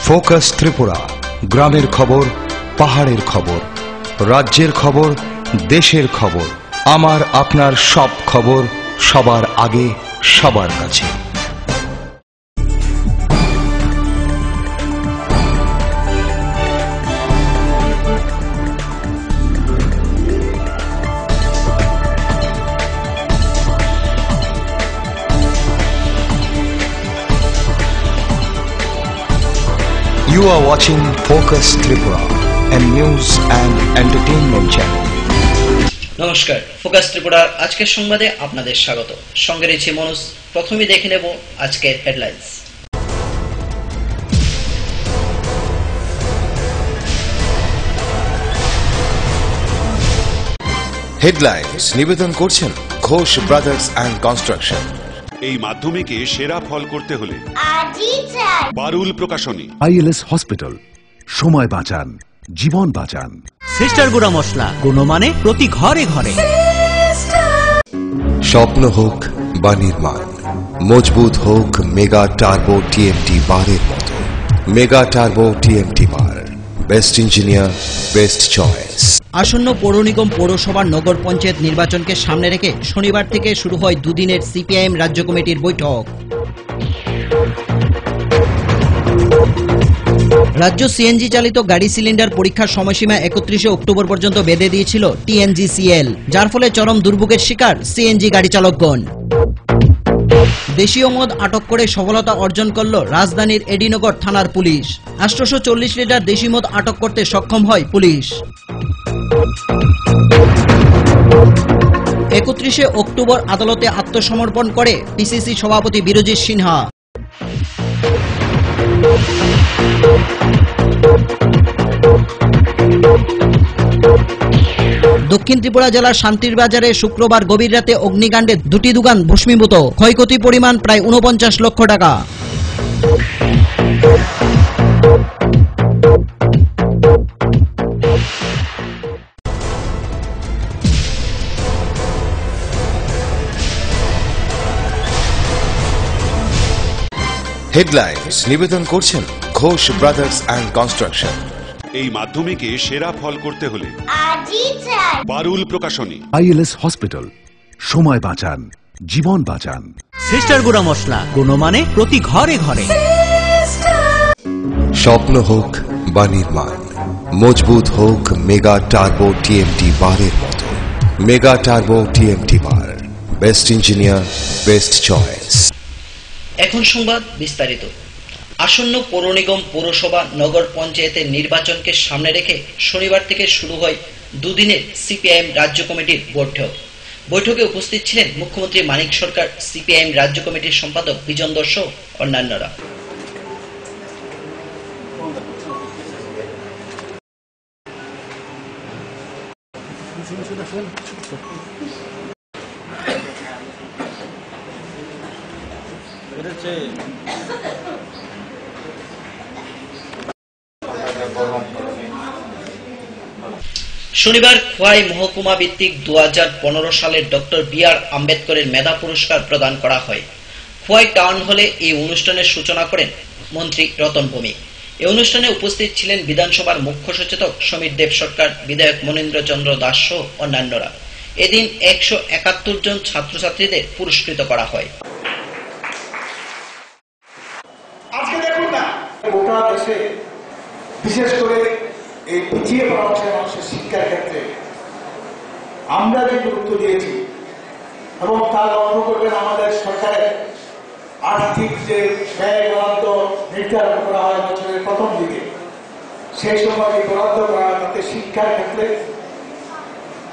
Focus Tripura, গ্রামের খবর, পাহাড়ের খবর, রাজ্যের খবর, দেশের খবর, আমার আপনার সব খবর সবার আগে সবার কাছে। You are watching Focus Tripura, a news and entertainment channel. নমস্কার, ফোকাস ত্রিপুরার আজকের সংবাদে আপনাদের স্বাগত। সঙ্গে রয়েছে মনোজ। প্রথমেই দেখে নেব আজকের হেডলাইন্স। হেডলাইন্স নিবেদন করছেন ঘোষ ব্রাদার্স অ্যান্ড কনস্ট্রাকশন। এই মাধ্যমিকে সেরা ফল করতে হলে পারুল প্রকাশনী। আইএলএস হসপিটাল, সময় বাঁচান, জীবন বাঁচান। সিস্টার গুঁড়া মশলা, গুণমানে প্রতি ঘরে ঘরে। স্বপ্ন হোক বা নির্মাণ, মজবুত হোক মেগা টার্বো টিএমটি বারের মতো। মেগা টার্বো টিএমটি বার, বেস্ট ইঞ্জিনিয়ার, বেস্ট চয়েস। আসন্ন পৌর নিগম, পৌরসভার, নগর পঞ্চায়েত নির্বাচনকে সামনে রেখে শনিবার থেকে শুরু হয় দুদিনের সিপিআইএম রাজ্য কমিটির বৈঠক। রাজ্য সিএনজি চালিত গাড়ি সিলিন্ডার পরীক্ষার সময়সীমা 31শে অক্টোবর পর্যন্ত বেঁধে দিয়েছিল টিএনজিসিএল, যার ফলে চরম দুর্ভোগের শিকার সিএনজি গাড়ি চালকগণ। দেশীয় মদ আটক করে সফলতা অর্জন করল রাজধানীর এডিনগর থানার পুলিশ। 840 লিটার দেশি মদ আটক করতে সক্ষম হয় পুলিশ। 31শে অক্টোবর আদালতে আত্মসমর্পণ করে পিসিসি সভাপতি বিরজিৎ সিনহা। দক্ষিণ ত্রিপুরা জেলার শান্তির বাজারে শুক্রবার গভীর রাতে অগ্নিকাণ্ডে দুটি দোকান ভস্মীভূত, ক্ষয়ক্ষতি পরিমাণ প্রায় 49 লক্ষ টাকা। হেডলাইন্স নিবেদন করছেন ঘোষ ব্রাদার্স অ্যান্ড কনস্ট্রাকশন। এই মাধ্যমিকে সেরা ফল করতে হলে পারুল প্রকাশনী। আইএলএস হসপিটাল, সময় বাঁচান, জীবন বাঁচান। সিস্টার গুঁড়া মশলা, গুণমানে প্রতি ঘরে ঘরে। স্বপ্ন হোক বা নির্মাণ, মজবুত হোক মেগা টার্বো টিএমটি বারের মতো। মেগা টার্বো টিএমটি বার, বেস্ট ইঞ্জিনিয়ার, বেস্ট চয়েস। এখন সংবাদ বিস্তারিত। আসন্ন পৌর নিগম, পৌরসভা, নগর পঞ্চায়েতের নির্বাচনকে সামনে রেখে শনিবার থেকে শুরু হয় দুদিনের সিপিআইএম রাজ্য কমিটির বৈঠক। বৈঠকে উপস্থিত ছিলেন মুখ্যমন্ত্রী মানিক সরকার, সিপিআইএম রাজ্য কমিটির সম্পাদক বিজন দত্ত সহ অন্যান্যরা। শনিবার খোয়াই মহকুমা ভিত্তিক 2015 সালের ডক্টর বি.আর. আম্বেদকরের মেধা পুরস্কার প্রদান করা হয়। খোয়াই টাউন হলে এই অনুষ্ঠানের সূচনা করেন মন্ত্রী রতন ভৌমিক। এই অনুষ্ঠানে উপস্থিত ছিলেন বিধানসভার মুখ্য সচেতক সমীর দেব সরকার, বিধায়ক মনীন্দ্র চন্দ্র দাস সহ অন্যান্যরা। এদিন 171 জন ছাত্রছাত্রীদের পুরস্কৃত করা হয়। আজকে দেখুন না, গোটা দেশে বিশেষ করে এই পিছিয়ে পড়া মানুষের শিক্ষার ক্ষেত্রে আমরা যে গুরুত্ব দিয়েছি এবং তার লক্ষ্য করবেন আমাদের সরকারের আর্থিক যে ব্যয় বরাদ্দ নির্ধারণ করা হয় বছরের প্রথম দিকে, সেই সময় এই বরাদ্দ করা হয় তাতে শিক্ষার ক্ষেত্রে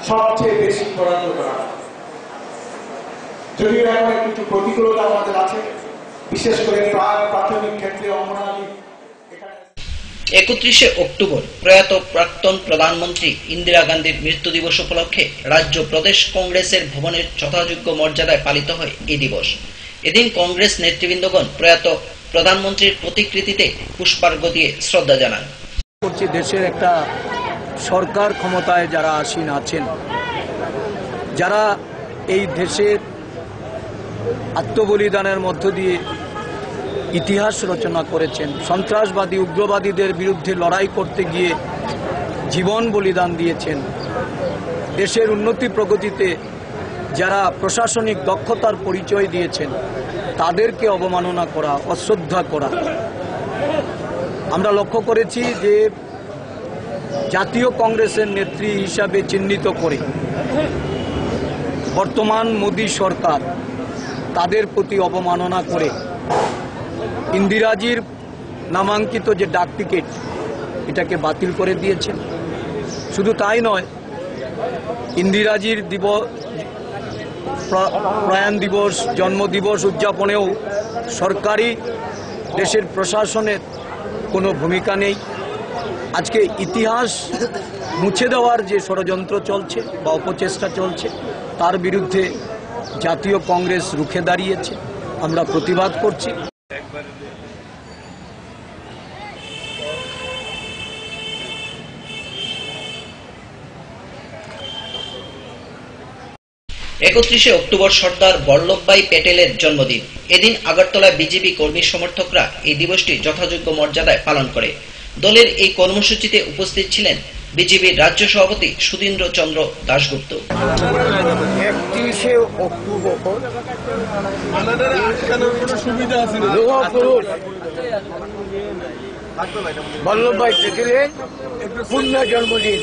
সবচেয়ে বেশি বরাদ্দ করা হয়। যদিও এখন কিছু প্রতিকূলতা আমাদের আছে, বিশেষ করে প্রাথমিক ক্ষেত্রে অঙ্গনারী। 31শে অক্টোবর প্রয়াত প্রাক্তন প্রধানমন্ত্রী ইন্দিরা গান্ধীর মৃত্যু দিবস উপলক্ষে রাজ্য প্রদেশ কংগ্রেসের ভবনের যথাযোগ্য মর্যাদায় পালিত হয় এই দিবস। এদিন কংগ্রেস নেতৃবৃন্দগণ প্রয়াত প্রধানমন্ত্রীর প্রতিকৃতিতে পুষ্পার্ঘ্য দিয়ে শ্রদ্ধা জানান। দেশের একটা সরকার ক্ষমতায় যারা আসীন আছেন, যারা এই দেশের আত্মবলিদানের মধ্য দিয়ে ইতিহাস রচনা করেছেন, সন্ত্রাসবাদী উগ্রবাদীদের বিরুদ্ধে লড়াই করতে গিয়ে জীবন বলিদান দিয়েছেন, দেশের উন্নতি প্রগতিতে যারা প্রশাসনিক দক্ষতার পরিচয় দিয়েছেন তাদেরকে অবমাননা করা, অশ্রদ্ধা করা। আমরা লক্ষ্য করেছি যে জাতীয় কংগ্রেসের নেত্রী হিসাবে চিহ্নিত করে বর্তমান মোদী সরকার তাদের প্রতি অবমাননা করে ইন্দিরাজির নামাঙ্কিত যে ডাক টিকিট এটাকে বাতিল করে দিয়েছেন। শুধু তাই নয়, ইন্দিরাজির প্রয়াণ দিবস, জন্মদিবস উদযাপনেও সরকারি দেশের প্রশাসনের কোনো ভূমিকা নেই। আজকে ইতিহাস মুছে দেওয়ার যে ষড়যন্ত্র চলছে বা অপচেষ্টা চলছে তার বিরুদ্ধে জাতীয় কংগ্রেস রুখে দাঁড়িয়েছে। আমরা প্রতিবাদ করছি। 31শে অক্টোবর সর্দার বল্লভভাই প্যাটেলের জন্মদিন। এদিন আগরতলায় বিজেপি কর্মী সমর্থকরা এই দিবসটি যথাযোগ্য মর্যাদায় পালন করে। দলের এই কর্মসূচিতে উপস্থিত ছিলেন বিজেপির রাজ্য সভাপতি সুধীন্দ্র চন্দ্র দাশগুপ্ত। 31শে অক্টোবর বল্লভভাই প্যাটেলের পূর্ণ জন্মদিন।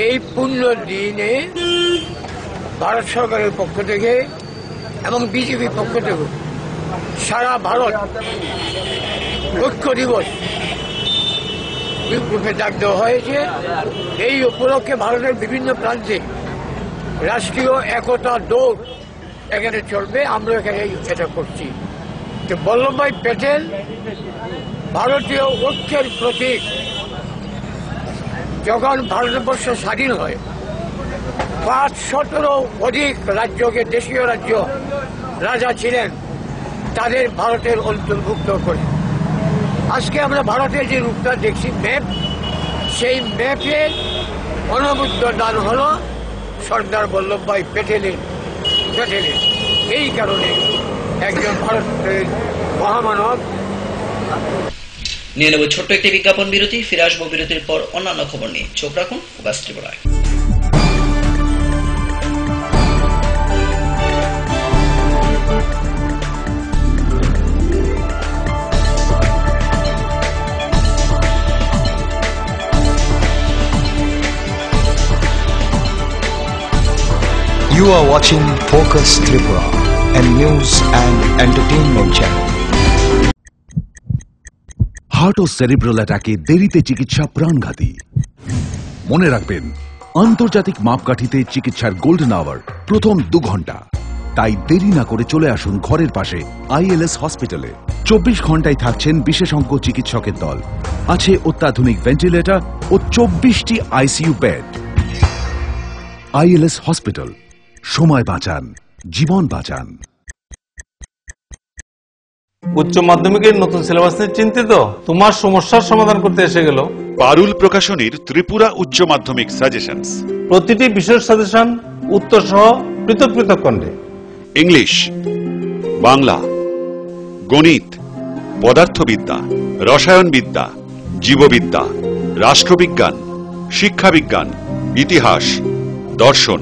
এই পূর্ণ দিনে ভারত সরকারের পক্ষ থেকে এবং বিজেপির পক্ষ থেকে সারা ভারত ঐক্য দিবস রূপে ডাক দেওয়া হয়েছে। এই উপলক্ষে ভারতের বিভিন্ন প্রান্তে রাষ্ট্রীয় একতা দৌড় এখানে চলবে। আমরা এখানে এটা করছি। তো বল্লভভাই প্যাটেল ভারতীয় ঐক্যের প্রতীক। যখন ভারতবর্ষ স্বাধীন হয় ৫০০ অধিক রাজ্যকে, দেশীয় রাজ্য রাজা ছিলেন, তাদের ভারতের অন্তর্ভুক্ত করে আজকে আমরা ভারতের যে রূপটা দেখছি, ম্যাপ, সেই ম্যাপের অনুবুদ্ধ দান হল সর্দার বল্লভভাই প্যাটেলের। এই কারণে একজন ভারতের মহামানব। নিয়ে নেব ছোট্ট একটি বিজ্ঞাপন বিরতি। ফিরে আসবো বিরতির পর অন্যান্য খবর নিয়ে। চোখ রাখুন ফোকাস ত্রিপুরায়। You are watching Focus Tripura, a news and entertainment channel. Heart ও সেরিব্রাল অ্যাটাকে দেরিতে চিকিৎসা প্রাণঘাতী। মনে রাখবেন, আন্তর্জাতিক মাপকাঠিতে চিকিৎসার গোল্ডেন আওয়ার প্রথম 2 ঘন্টা। তাই দেরি না করে চলে আসুন ঘরের পাশে ILS হসপিটালে। 24 ঘন্টায় থাকছেন বিশেষজ্ঞ চিকিৎসকের দল। আছে অত্যাধুনিক ভেন্টিলেটর ও 24টি ICU বেড। ILS হসপিটাল, সময় বাঁচান, জীবন বাঁচান। উচ্চ মাধ্যমিকের নতুন সিলেবাস নিয়ে চিন্তিত? তোমার সমস্যার সমাধান করতে এসে গেল পারুল প্রকাশনীর ত্রিপুরা উচ্চ মাধ্যমিক সাজেশনস। প্রতিটি বিষয়ের সাজেশন উত্তর সহ পৃথক পৃথক খণ্ডে। ইংলিশ, বাংলা, গণিত, পদার্থবিদ্যা, রসায়নবিদ্যা, জীববিদ্যা, রাষ্ট্রবিজ্ঞান, শিক্ষাবিজ্ঞান, ইতিহাস, দর্শন।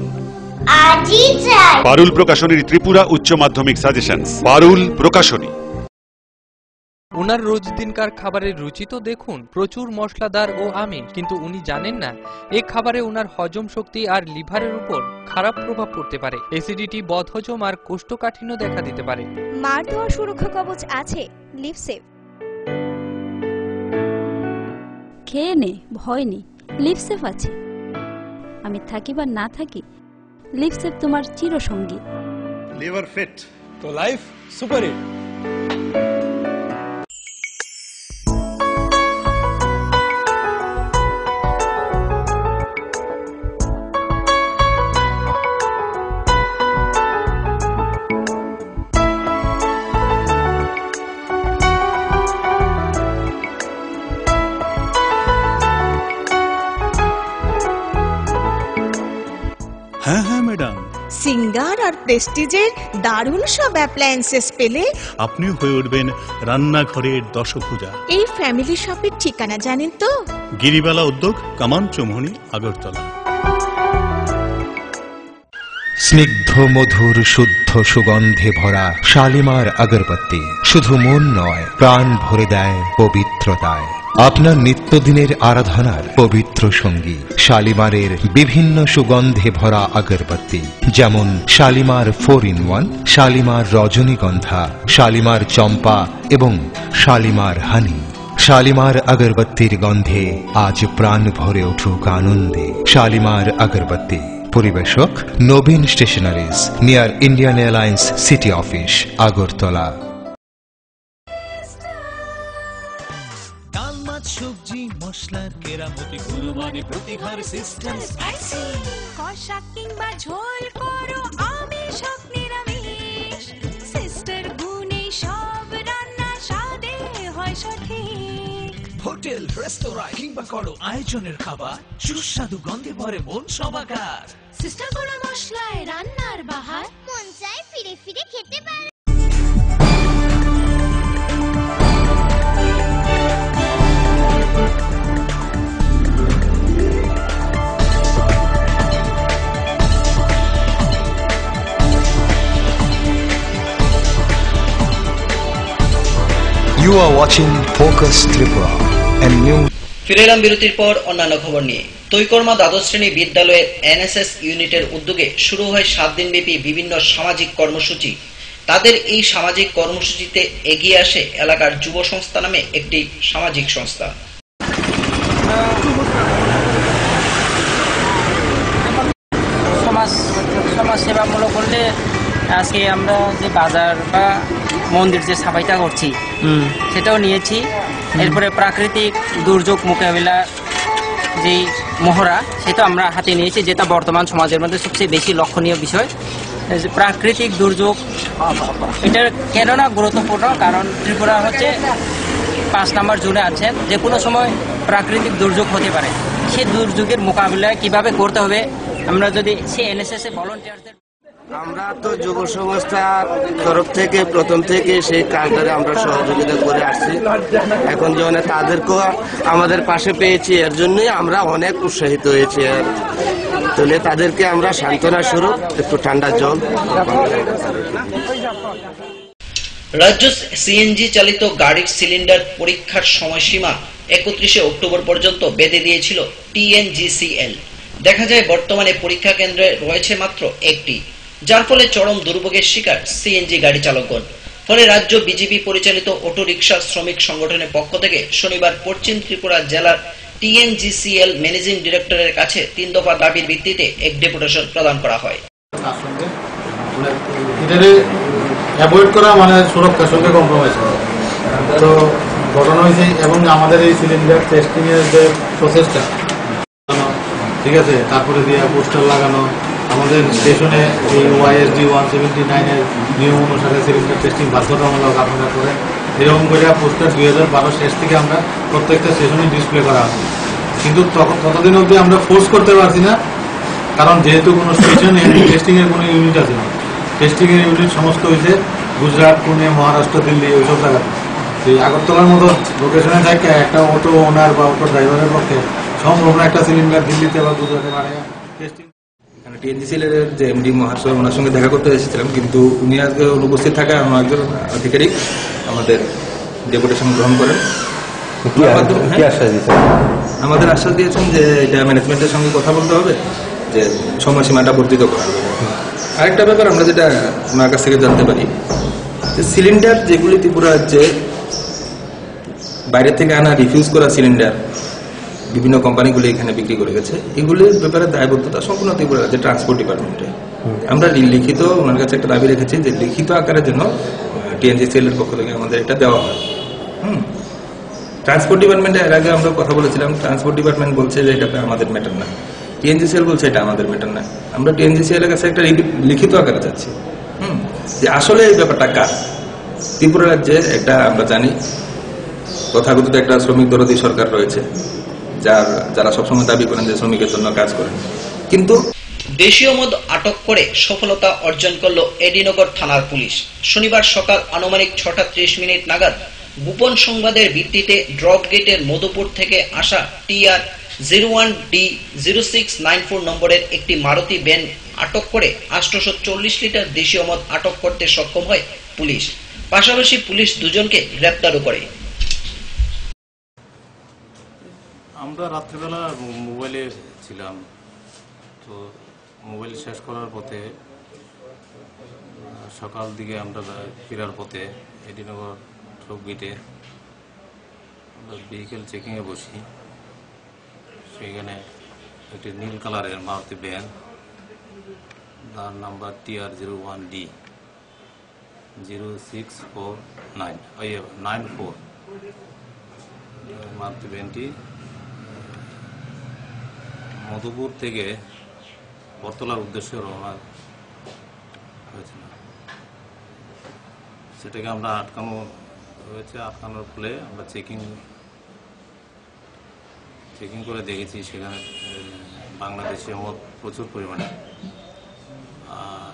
পারুল প্রকাশনীর ত্রিপুরা উচ্চ মাধ্যমিক সাজেশনস। পারুল প্রকাশনী। উনার রোজ দিনকার খাবারের রুচি তো দেখুন, প্রচুর মশলাদার ও আমিষ। কিন্তু উনি জানেন না এই খাবারে উনার হজম শক্তি আর লিভারের উপর খারাপ প্রভাব পড়তে পারে। অ্যাসিডিটি, বদহজম আর কোষ্ঠকাঠিন্য দেখা দিতে পারে। মার দেওয়া সুরক্ষা কবচ আছে লিভসেভ। খেয়ে নে, ভয় নেই, লিভসেভ আছে। আমি থাকি বা না থাকি, লিভসেভ তোমার চিরসঙ্গী। লিভার ফিট তো লাইফ সুপার হিট। হ্যাঁ হ্যাঁ ম্যাডাম। সিঙ্গারা আর প্রেস্টিজের দারুণ সব অ্যাপ্লায়েন্সেস পেলে আপনি হয়ে উঠবেন রান্নাঘরের দশভুজা। এই ফ্যামিলি শপের ঠিকানা জানেন তো? গিরিবালা উদ্যোগ, কামান চৌমুহনী, আগরতলা। স্নিগ্ধ মধুর শুদ্ধ সুগন্ধে ভরা শালিমার আগরবাতি শুধু মন নয়, প্রাণ ভরে দেয় পবিত্রতায়। আপনার নিত্যদিনের আরাধনার পবিত্র সঙ্গী শালিমারের বিভিন্ন সুগন্ধে ভরা আগরবাতি, যেমন শালিমার 4-in-1, শালিমার রজনীগন্ধা, শালিমার চম্পা এবং শালিমার হানি। শালিমার আগরবাতির গন্ধে আজ প্রাণ ভরে উঠুক আনন্দে। শালিমার আগরবাতি। পরিবেশক Nabin stationeries, near Indian Airlines city office, Agartala. সবজি মশলার কেরামতি কুরবানি প্রতিঘর সিস্টেম স্পাইসি কষা কিংবা ঝোল করো আমিষ হোক নিরামিষ সিস্টার গুণে সব রান্না স্বাদে হয় সঠিক। হোটেল রেস্তোরাঁ কিংবা করো আয়োজনের খাবার সুস্বাদু গন্ধে ভরে মন সবাকার। সিস্টার গুঁড়ো মশলায় রান্নার বাহার মন চায় ফিরে ফিরে খেতে পারে। You are watching Focus Tripura and new. ফিরে এলাম বিরতির পর অন্যান্য খবর নিয়ে। তৈকর্মা দ্বাদশ শ্রেণী বিদ্যালয়ের এনএসএস ইউনিটের উদ্যোগে শুরু হয় 7 দিনব্যাপী বিভিন্ন সামাজিক কর্মসূচি। তাদের এই সামাজিক কর্মসূচিতে এগিয়ে আসে এলাকার যুব সংস্থা নামে একটি সামাজিক সংস্থা। সমাজ সেবামূলক করলে আজকে আমরা যে বাজার বা মন্দির যে সাফাইটা করছি সেটাও নিয়েছি। এরপরে প্রাকৃতিক দুর্যোগ মোকাবিলা যে মহড়া সেটা আমরা হাতে নিয়েছি, যেটা বর্তমান সমাজের মধ্যে সবচেয়ে বেশি লক্ষণীয় বিষয়। প্রাকৃতিক দুর্যোগ এটার কেননা গুরুত্বপূর্ণ, কারণ ত্রিপুরা হচ্ছে 5 নম্বর জোনে আছেন। যে কোনো সময় প্রাকৃতিক দুর্যোগ হতে পারে, সেই দুর্যোগের মোকাবিলা কিভাবে করতে হবে আমরা যদি সে এনএসএস এ ভলান্টিয়ারদের। আমরা তো যুব সংস্থার তরফ থেকে প্রথম থেকে সেই কাজটারে আমরা সহযোগিতা করে আসছি। এখন যখন তাদেরকেও আমাদের পাশে পেয়েছি, এর জন্যই আমরা অনেক উৎসাহিত হয়েছি। তাহলে তাদেরকে আমরা সান্ত্বনা স্বরূপ একটু ঠান্ডা জল। রাজ্য সিএনজি চালিত গাড়ির সিলিন্ডার পরীক্ষার সময়সীমা 31শে অক্টোবর পর্যন্ত বেঁধে দিয়েছিল টিএনজিসিএল। দেখা যায় বর্তমানে পরীক্ষা কেন্দ্রে রয়েছে মাত্র একটি, যার ফলে চরম দুর্ভোগের শিকার সিএনজি গাড়ি চালকগণ। ফলে রাজ্য বিজেপি পরিচালিত অটো রিকশা শ্রমিক সংগঠনের পক্ষ থেকে শনিবার পশ্চিম ত্রিপুরা জেলার টিএনজিসিএল ম্যানেজিং ডিরেক্টরের কাছে 3 দফা দাবির ভিত্তিতে এক ডেপুটেশন প্রদান করা হয়। অ্যাভয়েড করা মানে সুরক্ষার সঙ্গে কম্প্রোমাইজ করা। তো ঘটনা হয়েছে, এবং আমাদের এই সিলিন্ডার টেস্টিং এর যে প্রসেসটা, ঠিক আছে, তারপরে দিয়ে পোস্টার লাগানো, আমাদের স্টেশনে এই ওয়াইএসডি 179 এর নিয়ম অনুসারে সিলিন্ডার টেস্টিং বাধ্যতামূলক আপনারা করে, এরকম করে পোস্টার 2012 শেষ থেকে আমরা প্রত্যেকটা স্টেশনে ডিসপ্লে করা আছে। কিন্তু ততদিন অবধি আমরা ফোর্স করতে পারছি না, কারণ যেহেতু কোনো স্টেশনে টেস্টিং এর কোনো ইউনিট আছে না। টেস্টিং এর ইউনিট সমস্ত হয়েছে গুজরাট, পুনে, মহারাষ্ট্র, দিল্লি, ওইসব জায়গাতে। এই আগরতলার মতো লোকেশনে থাকে একটা অটো ওনার বা অটো ড্রাইভারের পক্ষে সম্ভব না একটা সিলিন্ডার দিল্লিতে বা গুজরাটে বানায় টেস্টিং। টিএনজিসিএল এর যে এমডি মহাশয়, ওনার সঙ্গে দেখা করতে এসেছিলাম, কিন্তু উনি আজকে অনুপস্থিত থাকায় একজন আধিকারিক আমাদের ডেপুটেশন গ্রহণ করেন। আমাদের আশ্বাস দিয়েছেন যে এটা ম্যানেজমেন্টের সঙ্গে কথা বলতে হবে, যে সময়সীমাটা বর্ধিত করা হবে। আরেকটা ব্যাপার আমরা যেটা ওনার কাছ থেকে জানতে পারি, যে সিলিন্ডার যেগুলি ত্রিপুরা রাজ্যে বাইরে থেকে আনা রিফিউজ করা সিলিন্ডার বিভিন্ন কোম্পানিগুলি এখানে বিক্রি করে গেছে, এগুলির ব্যাপারে দায়বদ্ধতা সম্পূর্ণ ত্রিপুরা রাজ্যের ট্রান্সপোর্ট ডিপার্টমেন্টে। আমরা লিখিত ওনার কাছে একটা দাবি রেখেছি যে লিখিত আকারের জন্য টিএনজিসিএল এর পক্ষ থেকে আমাদের এটা দেওয়া হয়। ট্রান্সপোর্ট ডিপার্টমেন্টে এর আগে আমরা কথা বলেছিলাম, ট্রান্সপোর্ট ডিপার্টমেন্ট বলছে যে এটা আমাদের ম্যাটার না, টিএনজিসিএল বলছে এটা আমাদের ম্যাটার না। আমরা টিএনজিসিএল এর কাছে একটা লিখিত আকারে চাচ্ছি যে আসলে এই ব্যাপারটা কার। ত্রিপুরা রাজ্যে একটা আমরা জানি তথাকথিত একটা শ্রমিক দরদী সরকার রয়েছে, যারা সবসময় দাবি করেন যে শ্রমিকের জন্য কাজ করেন, কিন্তু দেশীয় মদ আটক করে সফলতা অর্জন করল এডিনগর থানার পুলিশ। শনিবার সকাল আনুমানিক 6:30 নাগাদ গোপন সংবাদের ভিত্তিতে ড্রপ গেটের মধুপুর থেকে আসা TR 01D0694 নম্বরের একটি মারুতি ভ্যান আটক করে 840 লিটার দেশীয় মদ আটক করতে সক্ষম হয় পুলিশ। পাশাপাশি পুলিশ দুজনকে গ্রেপ্তারও করে। আমরা রাত্রিবেলা মোবাইলে ছিলাম, তো মোবাইল শেষ করার পথে সকাল দিকে আমরা ফেরার পথে এডিনগর ড্রপ গেটে আমরা ভেহিকেল চেকিংয়ে বসি। সেখানে একটি নীল কালারের মারুতি ভ্যান, তার নাম্বার TR 01D0694 মারুতি ভ্যানটি মধুপুর থেকে বরতলার উদ্দেশ্যে রওনা হয়েছিল। সেটাকে আমরা আটকানো হয়েছে। আটকানোর ফলে আমরা চেকিং করে দেখেছি সেখানে বাংলাদেশি মদ প্রচুর পরিমাণে। আর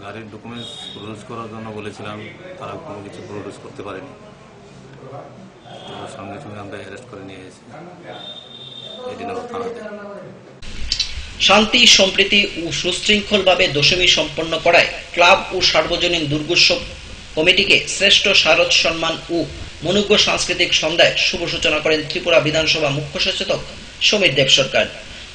গাড়ির ডকুমেন্টস প্রডিউস করার জন্য বলেছিলাম, তারা কোনো কিছু প্রডিউস করতে পারেনি। সঙ্গে সঙ্গে আমরা অ্যারেস্ট করে নিয়ে এসেছি এডিনগর থানাতে। শান্তি, সম্প্রীতি ও সুশৃঙ্খলভাবে দশমী সম্পন্ন করায় ক্লাব ও সার্বজনীন দুর্গোৎসব কমিটিকে শ্রেষ্ঠ শারদ সম্মান ও মনোজ্ঞ সাংস্কৃতিক সন্ধ্যায় শুভ সূচনা করেন ত্রিপুরা বিধানসভা মুখ্য সচেতক সমীর দেব সরকার।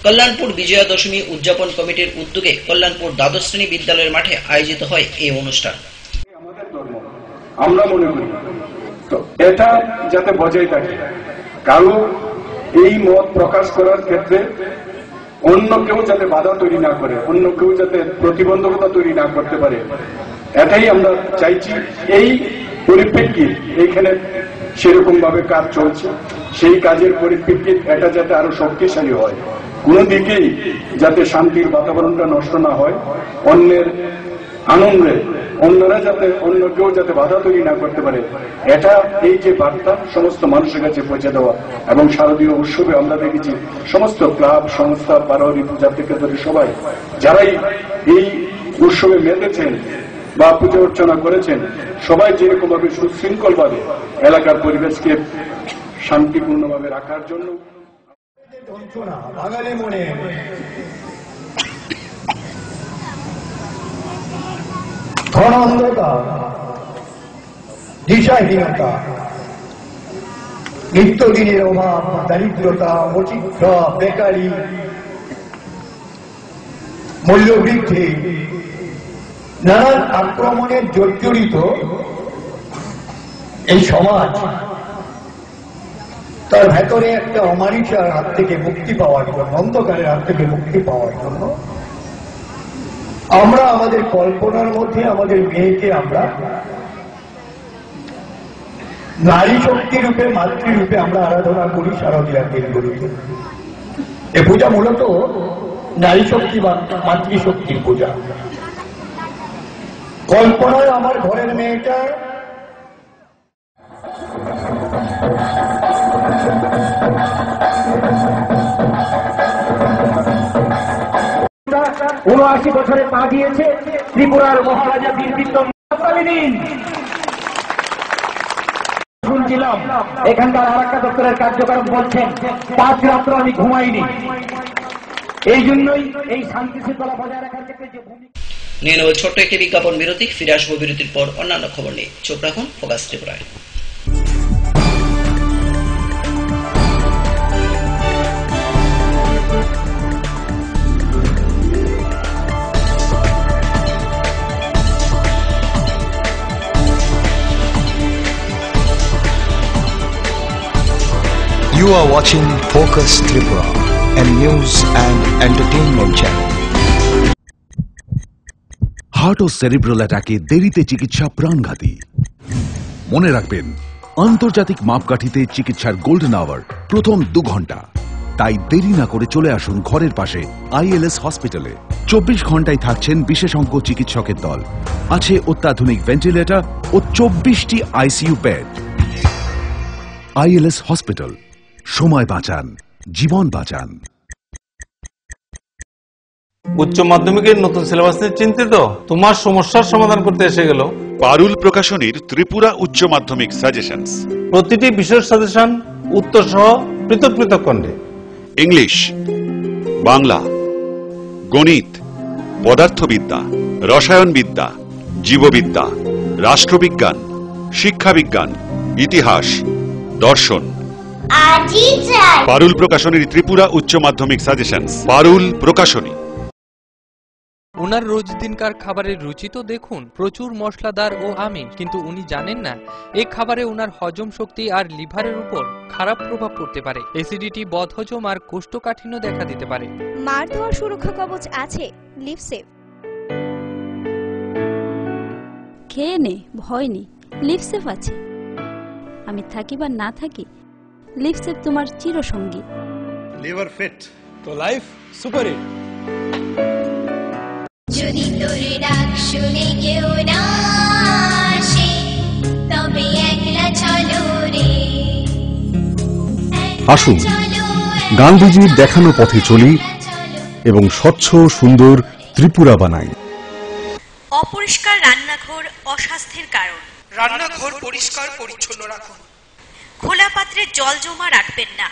কল্যাণপুর বিজয়া দশমী উদযাপন কমিটির উদ্যোগে কল্যাণপুর দ্বাদশ শ্রেণী বিদ্যালয়ের মাঠে আয়োজিত হয় এই অনুষ্ঠান। আমরা মনে করি তো এটা যাতে বজায় থাকে, কারো এই মত প্রকাশ করার ক্ষেত্রে অন্য কেউ যাতে বাধা তৈরি না করে, অন্য কেউ যাতে প্রতিবন্ধকতা তৈরি না করতে পারে, এটাই আমরা চাইছি। এই পরিপ্রেক্ষিত এইখানে সেরকম ভাবে কাজ চলছে, সেই কাজের পরিপ্রেক্ষিত এটা যাতে আরো শক্তিশালী হয়, কোনো দিকেই যাতে শান্তির বাতাবরণটা নষ্ট না হয়, অন্যের আনন্দে অন্যরা যাতে অন্য কেউ যাতে বাধা তৈরি না করতে পারে, এটা এই যে বার্তা সমস্ত মানুষের কাছে পৌঁছে দেওয়া। এবং শারদীয় উৎসবে আমরা দেখেছি সমস্ত ক্লাব সংস্থা, পারোয়ারি পূজা থেকে ধরে সবাই যারাই এই উৎসবে মেতেছেন বা পূজা অর্চনা করেছেন, সবাই যেরকম ভাবে সুশৃঙ্খল ভাবে এলাকার পরিবেশকে শান্তিপূর্ণভাবে রাখার জন্য বাঙালি মনে ধনান্ধতা, দিশাহীনতা, নিত্যদিনের অভাব, দারিদ্রতা, অচিত্র, বেকারি, মূল্যবৃদ্ধি, নানান আক্রমণের জর্জরিত এই সমাজ তার ভেতরে একটা অমানুষের হাত থেকে মুক্তি পাওয়ার জন্য, অন্ধকারের হাত থেকে মুক্তি পাওয়ার জন্য আমরা আমাদের কল্পনার মধ্যে আমাদের মেয়েকে আমরা নারী শক্তি রূপে, মাতৃরূপে আমরা আরাধনা করি শারদীয়া কেন্দ্রগুলিতে। এ পূজা মূলত নারী শক্তি বা মাতৃশক্তির পূজা। কল্পনায় আমার ঘরের মেয়েটা ঊনআশি বছরে পা দিয়েছে ত্রিপুরার মহারাজা বীরবিক্রম। শুনছিলাম এখানকার আরাক্কা দপ্তরের কার্যক্রম বলছেন 5 রাত্র আমি ঘুমাইনি। এই জন্যই এই শান্তি শৃঙ্খলা বজায় রাখার ক্ষেত্রে যে ভূমিকা। নিয়ে নেব ছোট্ট একটি বিজ্ঞাপন বিরতি। ফিরে আসবো বিরতির পর অন্যান্য খবর নিয়ে। চোখ রাখুন ফোকাস ত্রিপুরায়। You are watching Focus Tripura, a news and entertainment channel. Heart ও সেরিব্রাল অ্যাটাকে দেরিতে চিকিৎসা প্রাণঘাতী। মনে রাখবেন, আন্তর্জাতিক মাপকাঠিতে চিকিৎসার গোল্ডেন আওয়ার প্রথম 2 ঘন্টা। তাই দেরি না করে চলে আসুন ঘরের পাশে ILS হসপিটালে। 24 ঘন্টায় থাকছেন বিশেষজ্ঞ চিকিৎসকের দল। আছে অত্যাধুনিক ভেন্টিলেটর ও 24টি ICU বেড। ILS হসপিটাল, সময় বাঁচান, জীবন বাঁচান। উচ্চ মাধ্যমিকের নতুন সিলেবাস নিয়ে চিন্তিত? তোমার সমস্যার সমাধান করতে এসে গেল পারুল প্রকাশনীর ত্রিপুরা উচ্চ মাধ্যমিক সাজেশনস। প্রতিটি বিশেষ সাজেশন উত্তর সহ পৃথক পৃথক খণ্ডে। ইংলিশ, বাংলা, গণিত, পদার্থবিদ্যা, রসায়নবিদ্যা, জীববিদ্যা, রাষ্ট্রবিজ্ঞান, শিক্ষাবিজ্ঞান, ইতিহাস, দর্শন। পারুল প্রকাশনীর ত্রিপুরা উচ্চ মাধ্যমিক সাজেশনস। পারুল প্রকাশনী। ওনার রোজ দিনকার খাবারের রুচি তো দেখুন, প্রচুর মশলাদার ও আমিষ, কিন্তু উনি জানেন না এই খাবারে ওনার হজম শক্তি আর লিভারের উপর খারাপ প্রভাব পড়তে পারে। অ্যাসিডিটি, বদহজম আর কোষ্ঠকাঠিন্য দেখা দিতে পারে। মার দেওয়ার সুরক্ষা কবচ আছে লিভসেভ। খেয়ে নে, ভয় নেই, লিভসেভ আছে। আমি থাকি বা না থাকি, লিভসেভ তোমার চিরসঙ্গী। লিভার ফিট তো লাইফ সুপার হিট। যদি তোর ডাক শুনে কেউ না আসে, তবে একলা চলো রে। আসুন গান্ধীজির দেখানো পথে চলি এবং স্বচ্ছ সুন্দর ত্রিপুরা বানাই। অপরিষ্কার রান্নাঘর অস্বাস্থ্যের কারণ। রান্নাঘর পরিষ্কার পরিচ্ছন্ন রাখুন। খোলা পাত্রে জল জমা রাখবেন না।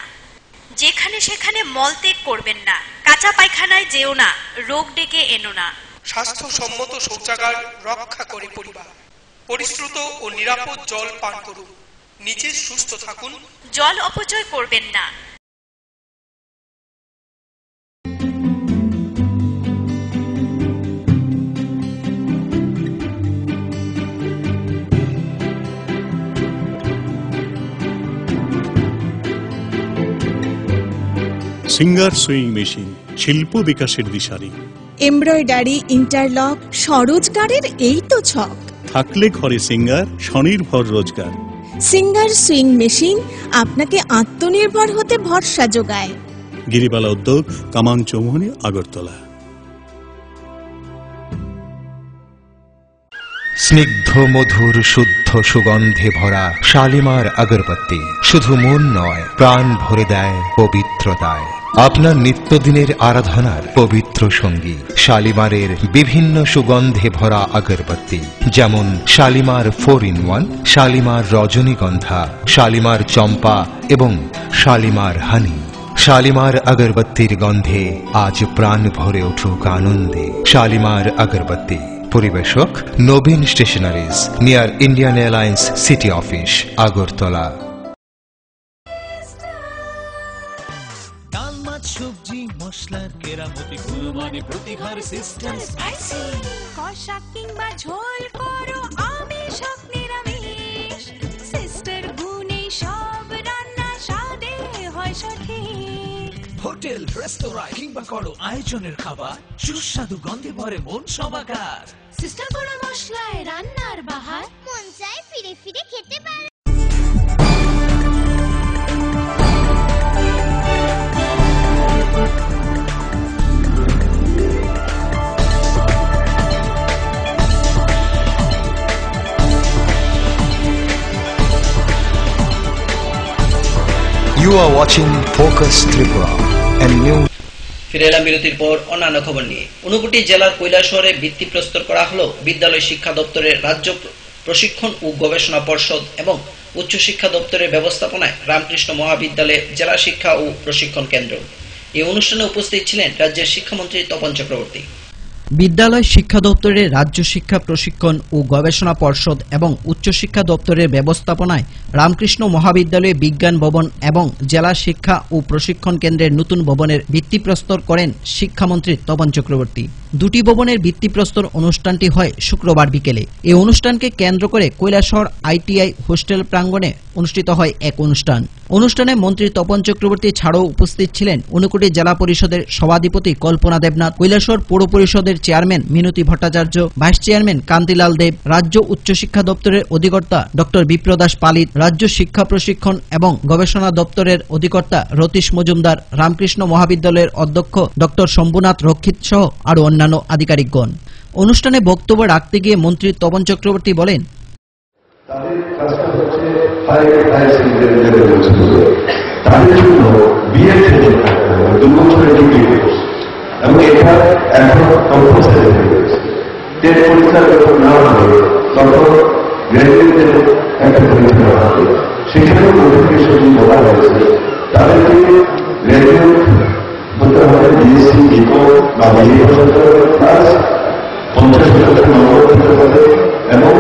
যেখানে সেখানে মলত্যাগ করবেন না। কাঁচা পায়খানায় যেও না, রোগ ডেকে এনো না। স্বাস্থ্যসম্মত শৌচাগার রক্ষা করে পরিবার। পরিশ্রুত ও নিরাপদ জল পান করুন। নিজে সুস্থ থাকুন। জল অপচয় করবেন না। সিঙ্গার সুইং মেশিন, শিল্প বিকাশের দিশারি। এমব্রয়ডারি, ইন্টারলক, স্বরোজগারের এই তো ছক। থাকলে ঘরে সিঙ্গার, স্বনির্ভর রোজগার। সিঙ্গার সুইং মেশিন আপনাকে আত্মনির্ভর হতে ভরসা যোগায়। গিরিবালা উদ্যোগ, কামান চৌমুহনী, আগরতলা। স্নিগ্ধ মধুর শুদ্ধ সুগন্ধে ভরা শালিমার আগরবাতি শুধু মন নয়, প্রাণ ভরে দেয় পবিত্রতায়। আপনার নিত্যদিনের আরাধনার পবিত্র সঙ্গী শালিমারের বিভিন্ন সুগন্ধে ভরা আগরবাতি, যেমন শালিমার 4-in-1, শালিমার রজনীগন্ধা, শালিমার চম্পা এবং শালিমার হানি। শালিমার আগরবাতির গন্ধে আজ প্রাণ ভরে উঠুক আনন্দে। শালিমার আগরবাতি। পরিবেশক Nabin stationeries, near Indian Airlines city office, Agartala. ডাল, মাছ, সবজি, মশলার কেরামতি গুণমানে প্রতিহার সিস্টেম স্পাইসি। কষা কিংবা ঝোল করো আমিষ হোক নিরামিষ, সিস্টার গুণে সব রান্না স্বাদে হয় সঠিক। হোটেল, রেস্তোরাঁ কিংবা করো আয়োজনের খাবার, সুস্বাদু গন্ধে ভরে মন সমাকার। সিস্টার গুঁড়ো মশলায় রান্নার বাহার, মন চায় ফিরে ফিরে খেতে পারে। You are watching Focus Tripura and new. ফিরে এলাম বিরতির পর অন্যান্য খবর নিয়ে। ঊনকোটি জেলার কৈলাসহরে ভিত্তি প্রস্তর করা হলো বিদ্যালয় শিক্ষা দপ্তরের রাজ্য প্রশিক্ষণ ও গবেষণা পর্ষদ এবং উচ্চ শিক্ষা দপ্তরের ব্যবস্থাপনায় রামকৃষ্ণ মহাবিদ্যালয়ে জেলা শিক্ষা ও প্রশিক্ষণ কেন্দ্র। এই অনুষ্ঠানে উপস্থিত ছিলেন রাজ্যের শিক্ষামন্ত্রী তপন চক্রবর্তী। বিদ্যালয় শিক্ষা দপ্তরের রাজ্য শিক্ষা প্রশিক্ষণ ও গবেষণা পর্ষদ এবং উচ্চশিক্ষা দপ্তরের ব্যবস্থাপনায় রামকৃষ্ণ মহাবিদ্যালয়ে বিজ্ঞান ভবন এবং জেলা শিক্ষা ও প্রশিক্ষণ কেন্দ্রের নতুন ভবনের ভিত্তিপ্রস্তর করেন শিক্ষামন্ত্রী তপন চক্রবর্তী। দুটি ভবনের ভিত্তিপ্রস্তর অনুষ্ঠানটি হয় শুক্রবার বিকেলে। এই অনুষ্ঠানকে কেন্দ্র করে কৈলাসহর আইটিআই হোস্টেল প্রাঙ্গণে অনুষ্ঠিত হয় এক অনুষ্ঠান। অনুষ্ঠানে মন্ত্রী তপন চক্রবর্তী ছাড়াও উপস্থিত ছিলেন ঊনকোটি জেলা পরিষদের সভাধিপতি কল্পনা দেবনাথ, কৈলাসহর পৌর পরিষদের চেয়ারম্যান মিনতি ভট্টাচার্য, ভাইস চেয়ারম্যান কান্তিলাল দেব, রাজ্য উচ্চশিক্ষা দপ্তরের অধিকর্তা ডক্টর বিপ্রদাস পালিত, রাজ্য শিক্ষা প্রশিক্ষণ এবং গবেষণা দপ্তরের অধিকর্তা রতীশ মজুমদার, রামকৃষ্ণ মহাবিদ্যালয়ের অধ্যক্ষ ডক্টর শম্ভুনাথ রক্ষিত সহ আরো অন্যান্য আধিকারিকগণ। অনুষ্ঠানে বক্তব্য রাখতে গিয়ে মন্ত্রী তপন চক্রবর্তী বলেন, তাদের জন্য বিয়ের ক্ষেত্রে 2 বছরের ডিগ্রি কোর্স এবং এটা এখন কম্পালসারি হয়ে গেছে। টেট পরীক্ষা যখন নেওয়া হবে তখন গ্র্যাজুয়েটদের একটা পরীক্ষা নেওয়া হবে, সেখানে নোটিফিকেশন বলা হয়েছে তাদেরকে গ্র্যাজুয়েট হতে হবে বিএসসি ইকো বা বিএ প্লাস 50% নম্বর হতে হবে এবং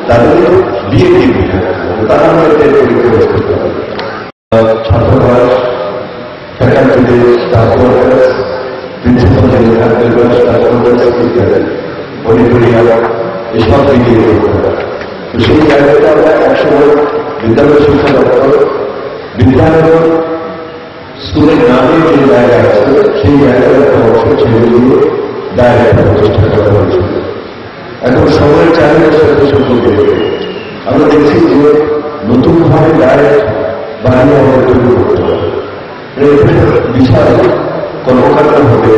তাদেরকে বিয়ে দিয়ে তারা টেট পরীক্ষা করতে হবে। ছাত্রাবাস, ফ্যাকাল্টিদের, তারপর প্রিন্সিপাল এসব দিকে তো সেই জায়গাটা আমরা একসময় বিদ্যালয় শিক্ষা দপ্তর বিদ্যালয় স্কুলের নামে যে জায়গা আছে সেই জায়গায় একটা অংশ ছেড়ে দিয়ে জায়গাটা প্রতিষ্ঠা করা হয়েছিল। এখন শহরের চাহিদার সাথে সুযোগ দিয়ে আমরা দেখছি যে নতুনভাবে ডাইরেক্ট বাড়ি আমাদের তৈরি করতে হবে, বিশাল কর্মকাণ্ড হবে।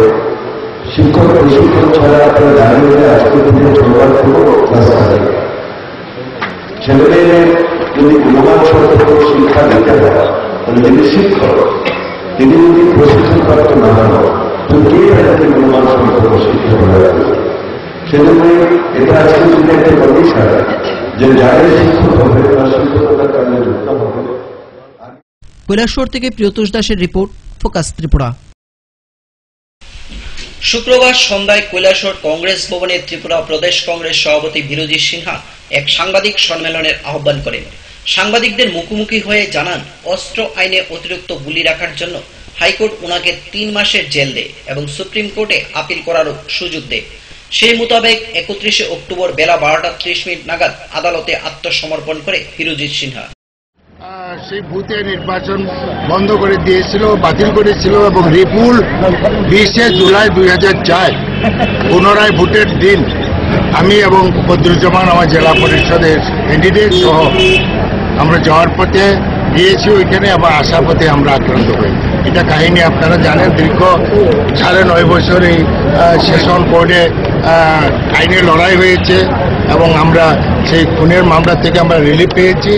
শিক্ষক প্রশিক্ষণ ছাড়া আপনারা জানেন যে আজকের দিনে চলবার কোনো রাস্তা নেই। ছেলেমেয়েদের যদি গুণমান সম্পর্ক শিক্ষা দিতে হয় তাহলে যদি শিক্ষক তিনি যদি প্রশিক্ষণপ্রাপ্ত না হন তো কে তাদেরকে গুণমান সম্পর্ক শিক্ষা দেওয়া যাবে? সেজন্য এটা আজকের দিনে একটা কন্ডিশন যে যাদের শিক্ষক হবে তার শিক্ষকতার কাজে যুক্ত হবে। কৈলাসহর থেকে প্রিয়তোষ দাসের রিপোর্ট, ফোকাস ত্রিপুরা। শুক্রবার সন্ধ্যায় কৈলাসহর কংগ্রেস ভবনে ত্রিপুরা প্রদেশ কংগ্রেস সভাপতি বিরোজিৎ সিনহা এক সাংবাদিক সম্মেলনের আহ্বান করেন। সাংবাদিকদের মুখোমুখি হয়ে জানান, অস্ত্র আইনে অতিরিক্ত গুলি রাখার জন্য হাইকোর্ট উনাকে 3 মাসের জেল দেয় এবং সুপ্রিম কোর্টে আপিল করারও সুযোগ দেয়। সেই মোতাবেক 31 অক্টোবর বেলা 12:30 নাগাদ আদালতে আত্মসমর্পণ করে বিরোজিৎ সিনহা। সেই বুথে নির্বাচন বন্ধ করে দিয়েছিল, বাতিল করেছিল এবং রিপুল 20 জুলাই 2004 পুনরায় ভোটের দিন আমি এবং বদরুজ্জামান আমার জেলা পরিষদের ক্যান্ডিডেট সহ আমরা যাওয়ার পথে গিয়েছি, ওইখানে আবার আসার পথে আমরা আক্রান্ত হই। এটা কাহিনী আপনারা জানেন। দীর্ঘ 9.5 বছর এই সেশন কোর্টে আইনে লড়াই হয়েছে এবং আমরা সেই খুনের মামলা থেকে আমরা রিলিফ পেয়েছি।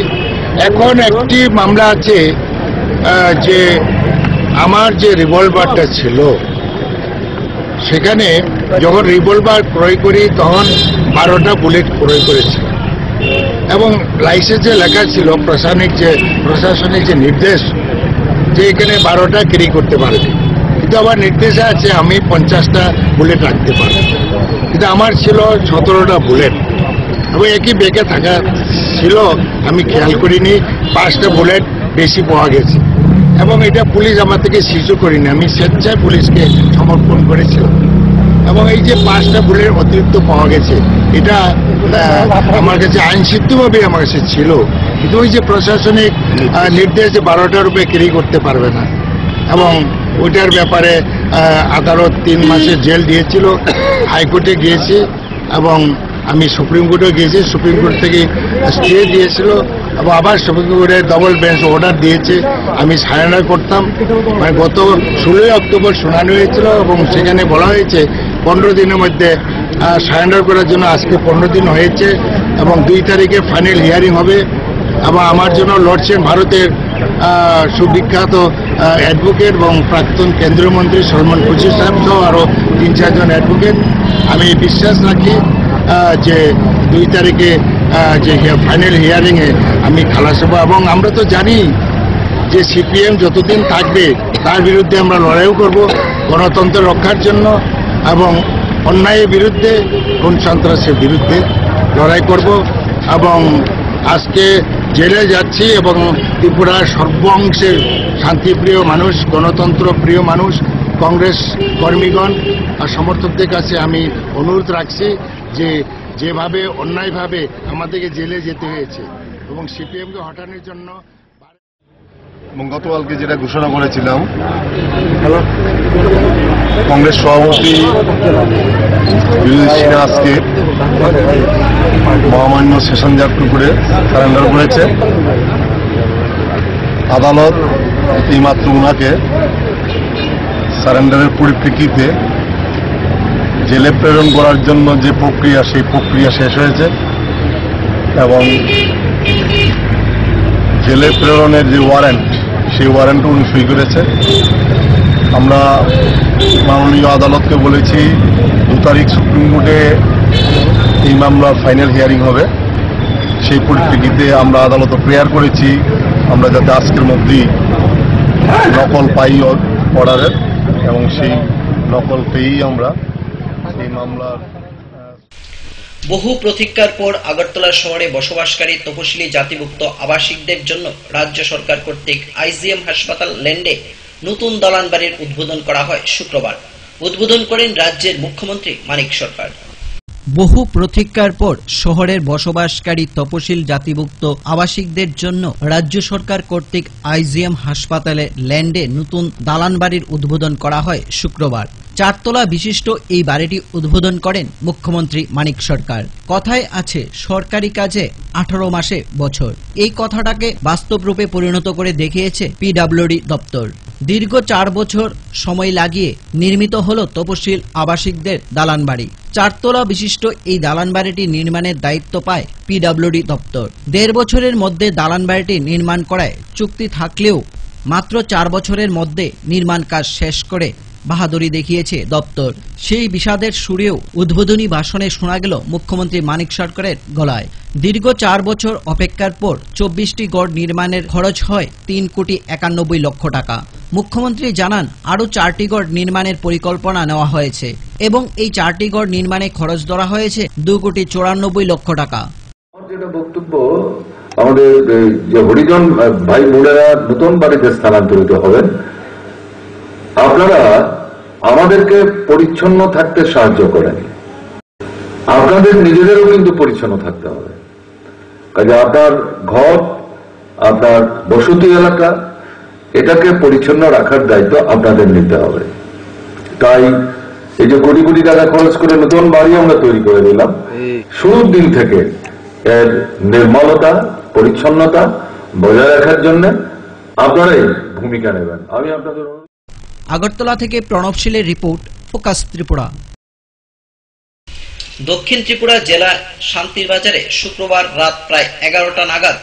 এখন একটি মামলা আছে যে আমার যে রিভলভারটা ছিল সেখানে যখন রিভলভার ক্রয় করি তখন 12টা বুলেট ক্রয় করেছি এবং লাইসেন্সে লেখা ছিল প্রশাসনিক যে নির্দেশ যে এখানে 12টা ক্যারি করতে পারেনি, কিন্তু আমার নির্দেশে আছে আমি 50টা বুলেট রাখতে পারি, কিন্তু আমার ছিল 17টা বুলেট এবং একই ব্যাগে থাকা ছিল, আমি খেয়াল করিনি। 5টা বুলেট বেশি পাওয়া গেছে এবং এটা পুলিশ আমার থেকে সিজও করিনি, আমি স্বেচ্ছায় পুলিশকে সমর্পণ করেছিলাম এবং এই যে 5টা বুলেট অতিরিক্ত পাওয়া গেছে এটা আমার কাছে আইনসিদ্ধভাবে আমার কাছে ছিল, কিন্তু ওই যে প্রশাসনিক নির্দেশ যে 12টার রূপে ক্যারি করতে পারবে না এবং ওইটার ব্যাপারে আদালত 3 মাসের জেল দিয়েছিল। হাইকোর্টে গিয়েছি এবং আমি সুপ্রিম কোর্টে গিয়েছি, সুপ্রিম কোর্ট থেকে স্টে দিয়েছিল এবং আবার সুপ্রিম কোর্টের ডবল বেঞ্চ অর্ডার দিয়েছে আমি সারেন্ডার করতাম। মানে গত 16 অক্টোবর শুনানি হয়েছিল এবং সেখানে বলা হয়েছে 15 দিনের মধ্যে সারেন্ডার করার জন্য। আজকে 15 দিন হয়েছে এবং 2 তারিখে ফাইনাল হিয়ারিং হবে এবং আমার জন্য লড়ছেন ভারতের সুবিখ্যাত অ্যাডভোকেট এবং প্রাক্তন কেন্দ্রীয় মন্ত্রী সলমন খুরশিদ সাহেব সহ আরও 3-4 জন অ্যাডভোকেট। আমি বিশ্বাস রাখি যে 2 তারিখে যে ফাইনাল হিয়ারিংয়ে আমি খালাস হব এবং আমরা তো জানি যে সিপিএম যতদিন থাকবে তার বিরুদ্ধে আমরা লড়াইও করব গণতন্ত্র রক্ষার জন্য এবং অন্যায়ের বিরুদ্ধে, খুন সন্ত্রাসের বিরুদ্ধে লড়াই করব এবং আজকে জেলে যাচ্ছি এবং ত্রিপুরার সর্বাংশের শান্তিপ্রিয় মানুষ, গণতন্ত্র প্রিয় মানুষ, কংগ্রেস কর্মীগণ আর সমর্থকদের কাছে আমি অনুরোধ রাখছি যে যেভাবে অন্যায়ভাবে আমাদেরকে জেলে যেতে হয়েছে এবং সিপিএমকে হটানোর জন্য এবং গতকালকে যেটা ঘোষণা করেছিলাম কংগ্রেস সভাপতি বিরোজিৎ সিনহা আজকে মহামান্য সেশন জাজ করে সারেন্ডার করেছে। আদালত এইমাত্র ওনাকে সারেন্ডারের পরিপ্রেক্ষিতে জেলে প্রেরণ করার জন্য যে প্রক্রিয়া সেই প্রক্রিয়া শেষ হয়েছে এবং জেলে প্রেরণের যে ওয়ারেন্ট সেই ওয়ারেন্টও উনি সই করেছে আমরা মাননীয় আদালতকে বলেছি 2 তারিখ সুপ্রিম কোর্টে এই মামলার ফাইনাল হিয়ারিং হবে। সেই পরিপ্রেক্ষিতে আমরা আদালতে প্রেয়ার করেছি আমরা যাতে আজকের মধ্যেই নকল পাই অর্ডারের, এবং সেই নকল পেয়েই আমরা সেই মামলার। বহু প্রতীক্ষার পর আগরতলা শহরে বসবাসকারী তপশিলি জাতিভুক্ত আবাসিকদের জন্য রাজ্য সরকার কর্তৃক আইজিএম হাসপাতাল ল্যান্ডে নতুন দালান বাড়ির উদ্বোধন করা হয় শুক্রবার। উদ্বোধন করেন রাজ্যের মুখ্যমন্ত্রী মানিক সরকার। বহু প্রতীক্ষার পর শহরের বসবাসকারী তপশিল জাতিভুক্ত আবাসিকদের জন্য রাজ্য সরকার কর্তৃক আইজিএম হাসপাতালে ল্যান্ডে নতুন দালান বাড়ির উদ্বোধন করা হয় শুক্রবার। 4 তলা বিশিষ্ট এই বাড়িটি উদ্বোধন করেন মুখ্যমন্ত্রী মানিক সরকার। কথায় আছে সরকারি কাজে 18 মাসে বছর। এই কথাটাকে বাস্তব রূপে পরিণত করে দেখিয়েছে পিডব্লিউডি দপ্তর। দীর্ঘ 4 বছর সময় লাগিয়ে নির্মিত হলো তপশিল আবাসিকদের দালান বাড়ি। 4 তলা বিশিষ্ট এই দালান বাড়িটি নির্মাণের দায়িত্ব পায় পিডব্লিউডি দপ্তর। 1.5 বছরের মধ্যে দালান বাড়িটি নির্মাণ করায় চুক্তি থাকলেও মাত্র 4 বছরের মধ্যে নির্মাণ কাজ শেষ করে বাহাদুরি দেখিয়েছে দপ্তর। সেই বিষাদের সুরেও উদ্বোধনী ভাষণে শোনা গেল মুখ্যমন্ত্রী মানিক সরকারের গলায়। দীর্ঘ 4 বছর অপেক্ষার পর 24টি গড় নির্মাণের খরচ হয় 3,91 লক্ষ টাকা। মুখ্যমন্ত্রী জানান আরও 4টি গড় নির্মাণের পরিকল্পনা নেওয়া হয়েছে এবং এই 4টি গড় নির্মাণে খরচ ধরা হয়েছে 2,94 লক্ষ টাকা। যেটা বক্তব্য, আমাদের যে হরিজন ভাই বোনেরা নতুন বাড়িতে স্থানান্তরিত হবেন, আপনারা আমাদেরকে পরিচ্ছন্ন থাকতে সাহায্য করেন, আপনাদের নিজেদেরও কিন্তু পরিচ্ছন্ন থাকতে হবে। কাজে আপনার ঘর, আপনার বসতি এলাকা, এটাকে পরিচ্ছন্ন রাখার দায়িত্ব আপনাদের নিতে হবে। তাই এই যে কোটি কোটি টাকা খরচ করে নতুন বাড়ি আমরা তৈরি করে দিলাম, শুরুর দিন থেকে এর নির্মলতা, পরিচ্ছন্নতা বজায় রাখার জন্য আপনারাই ভূমিকা নেবেন। আমি আপনাদের আগরতলা থেকে প্রণবশীলের রিপোর্ট, ফোকাস ত্রিপুরা। দক্ষিণ ত্রিপুরা জেলা শান্তির বাজারে শুক্রবার রাত প্রায় 11টা নাগাদ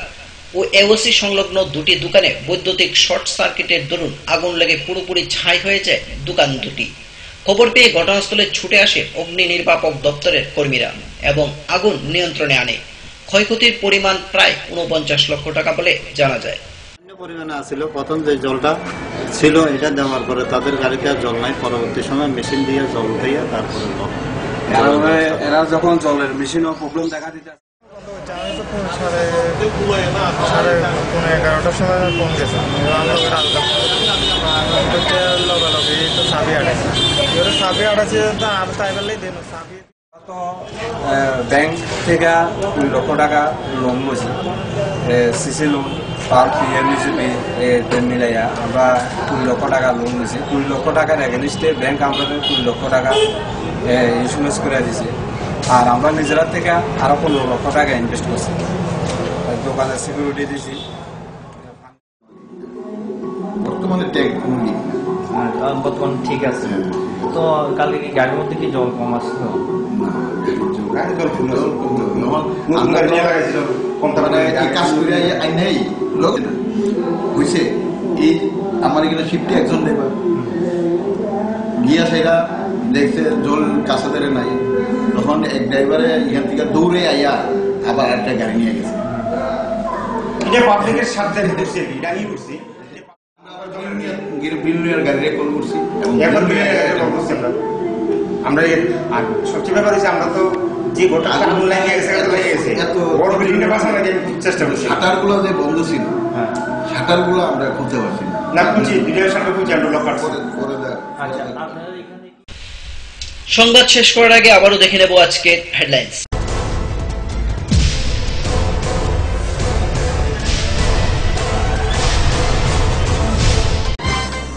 ও এওসি সংলগ্ন 2টি দোকানে বৈদ্যুতিক শর্ট সার্কিটের দরুন আগুন লেগে পুরোপুরি ছাই হয়ে যায় দোকান দুটি। খবর পেয়ে ঘটনাস্থলে ছুটে আসে অগ্নি নির্বাপক দপ্তরের কর্মীরা এবং আগুন নিয়ন্ত্রণে আনে। ক্ষয়ক্ষতির পরিমাণ প্রায় 49 লক্ষ টাকা বলে জানা যায়। পরিমাণে আছিল প্রথম যে জলটা ছিল এটা দেওয়ার পরে তাদের গাড়িতে আর জল নাই, পরবর্তী সময় মেশিন দিয়ে জল দিয়ে তারপরে এরা যখন জলের মেশিনও প্রবলেম দেখা দিতে সাড়ে 11টার সময় ফোন গেছে, চাবি আটাছে আর তাই বললেই দেন চাবি। ব্যাংক থেকে 2 লক্ষ টাকা লোন লইছি, সিসি লোন পার পিএমডিসিপি মিলাইয়া আমরা 2 লক্ষ টাকা লোন লইছি। 2 লক্ষ টাকার এগেনিস্টে ব্যাংক আমাদের 2 লক্ষ টাকা ইন্স্যুরেন্স করে দিয়েছে। আর আমরা নিজেরা থেকে আরো 15 লক্ষ টাকা ইনভেস্ট করছি, দোকানের সিকিউরিটি দিয়েছি। বর্তমানে বর্তমান ঠিক আছে তো, কালকে কি গাড়ির মধ্যে কি জল কম আসছিল? আমার এখানে শিফটে একজন ড্রাইভার গিয়া সেটা দেখছে জল কাছাতে নাই, তখন এক ড্রাইভারে এখান থেকে দৌড়ে আইয়া আবার একটা গাড়ি নিয়ে গেছে। পাবলিকের সাথে আমরা সবচেয়ে ব্যাপার হচ্ছে আমরা তো যে চেষ্টা করছি। শাটার গুলো যে বন্ধ ছিল, শাটার গুলো আমরা খুলতে পারছি না, সংবাদ শেষ করার আগে আবারও দেখে নেব আজকের হেডলাইন্স।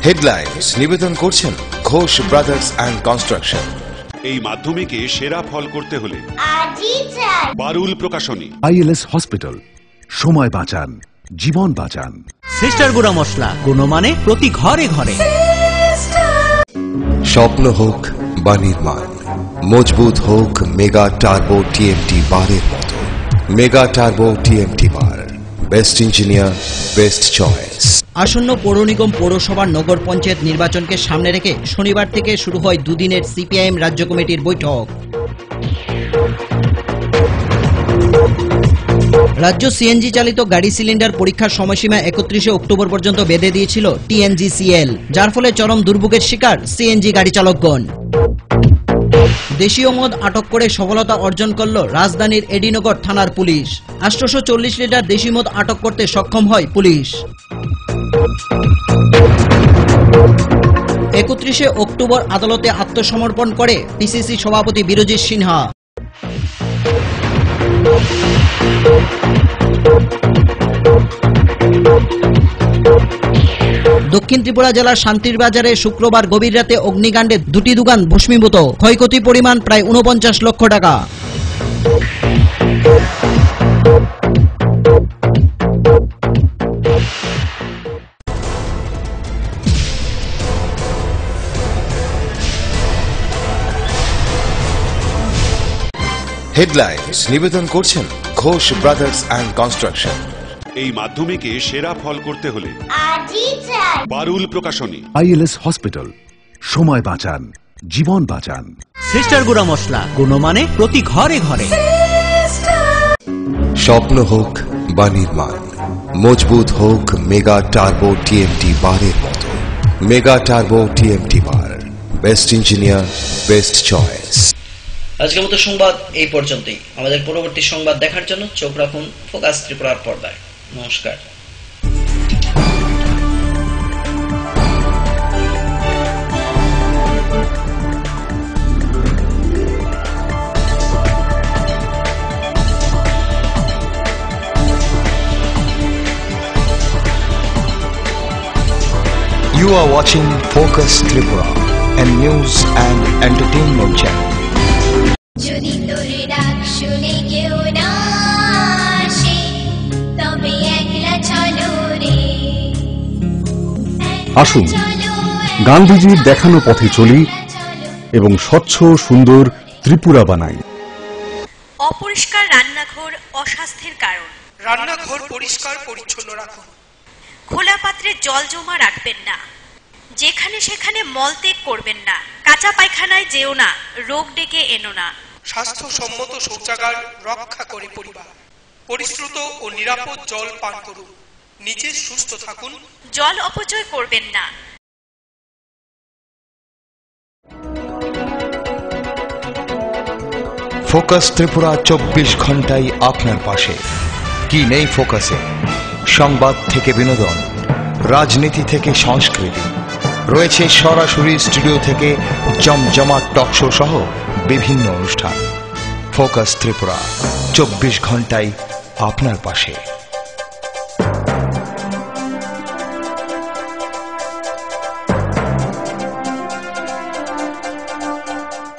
হেডলাইন্স নিবেদন করছেন ঘোষ ব্রাদার্স অ্যান্ড কনস্ট্রাকশন। এই মাধ্যমিকে সেরা ফল করতে হলে বারুল প্রকাশনী। আইএলএস হসপিটাল, সময় বাঁচান, জীবন বাঁচান। সিস্টার গুঁড়া মশলা, গুণমানে প্রতি ঘরে ঘরে। স্বপ্ন হোক বা নির্মাণ, মজবুত হোক মেগা টার্বো টিএমটি বারের মতো। মেগা টার্বো টিএমটি বার, বেস্ট ইঞ্জিনিয়ার, বেস্ট চয়েস। আসন্ন পৌর নিগম, পৌরসভা, নগর পঞ্চায়েত নির্বাচনকে সামনে রেখে শনিবার থেকে শুরু হয় দুদিনের সিপিআইএম রাজ্য কমিটির বৈঠক। রাজ্য সিএনজি চালিত গাড়ি সিলিন্ডার পরীক্ষার সময়সীমা 31শে অক্টোবর পর্যন্ত বেঁধে দিয়েছিল টিএনজিসিএল, যার ফলে চরম দুর্ভোগের শিকার সিএনজি গাড়ি চালকগণ। দেশীয় মদ আটক করে সফলতা অর্জন করল রাজধানীর এডিনগর থানার পুলিশ। 840 লিটার দেশি মদ আটক করতে সক্ষম হয় পুলিশ। 31শে অক্টোবর আদালতে আত্মসমর্পণ করে পিসিসি সভাপতি বিরজিৎ সিনহা। দক্ষিণ ত্রিপুরা জেলার শান্তির বাজারে শুক্রবার গভীর রাতে অগ্নিকাণ্ডে দুটি দোকান ভস্মীভূত, ক্ষয়ক্ষতির পরিমাণ প্রায় 49 লক্ষ টাকা। হেডলাইন্স নিবেদন করছেন ঘোষ ব্রাদার্স অ্যান্ড কনস্ট্রাকশন। এই মাধ্যমিকে সেরা ফল করতে হলে পারুল প্রকাশনী। আইএলএস হসপিটাল, সময় বাঁচান, জীবন বাঁচান। সিস্টার গুঁড়া মশলা, গুণমানে প্রতি ঘরে ঘরে। স্বপ্ন হোক বা নির্মাণ, মজবুত হোক মেগা টার্বো টিএমটি বারের মতো। মেগা টার্বো টিএমটি বার, বেস্ট ইঞ্জিনিয়ার, বেস্ট চয়েস। আজকের মতো সংবাদ এই পর্যন্তই। আমাদের পরবর্তী সংবাদ দেখার জন্য চোখ রাখুন ফোকাস ত্রিপুরার পর্দায়। নমস্কার। You are watching Focus Tripura, a news and entertainment channel. যদি তোরে ডাক শুনে কেউ না আসে, তবে একলা চলো রে। আসুন গান্ধীজির দেখানো পথে চলি এবং স্বচ্ছ সুন্দর ত্রিপুরা বানাই। অপরিষ্কার রান্নাঘর অস্বাস্থ্যের কারণ। রান্নাঘর পরিষ্কার পরিচ্ছন্ন রাখুন। খোলা পাত্রে জল জমা রাখবেন না। যেখানে সেখানে মলত্যাগ করবেন না। কাঁচা পায়খানায় যেও না, রোগ ডেকে এনো না। স্বাস্থ্যসম্মত শৌচাগার রক্ষা করে পরিবার। পরিশ্রুত ও নিরাপদ জল পান করুন। নিজে সুস্থ থাকুন। জল অপচয় করবেন না। ফোকাস ত্রিপুরা 24 ঘন্টায় আপনার পাশে। কি নেই ফোকাসে? সংবাদ থেকে বিনোদন, রাজনীতি থেকে সংস্কৃতি, রয়েছে সরাসরি স্টুডিও থেকে জমজমাট টকশো সহ বিভিন্ন অনুষ্ঠান। ফোকাস ত্রিপুরা 24 ঘন্টায় আপনার পাশে।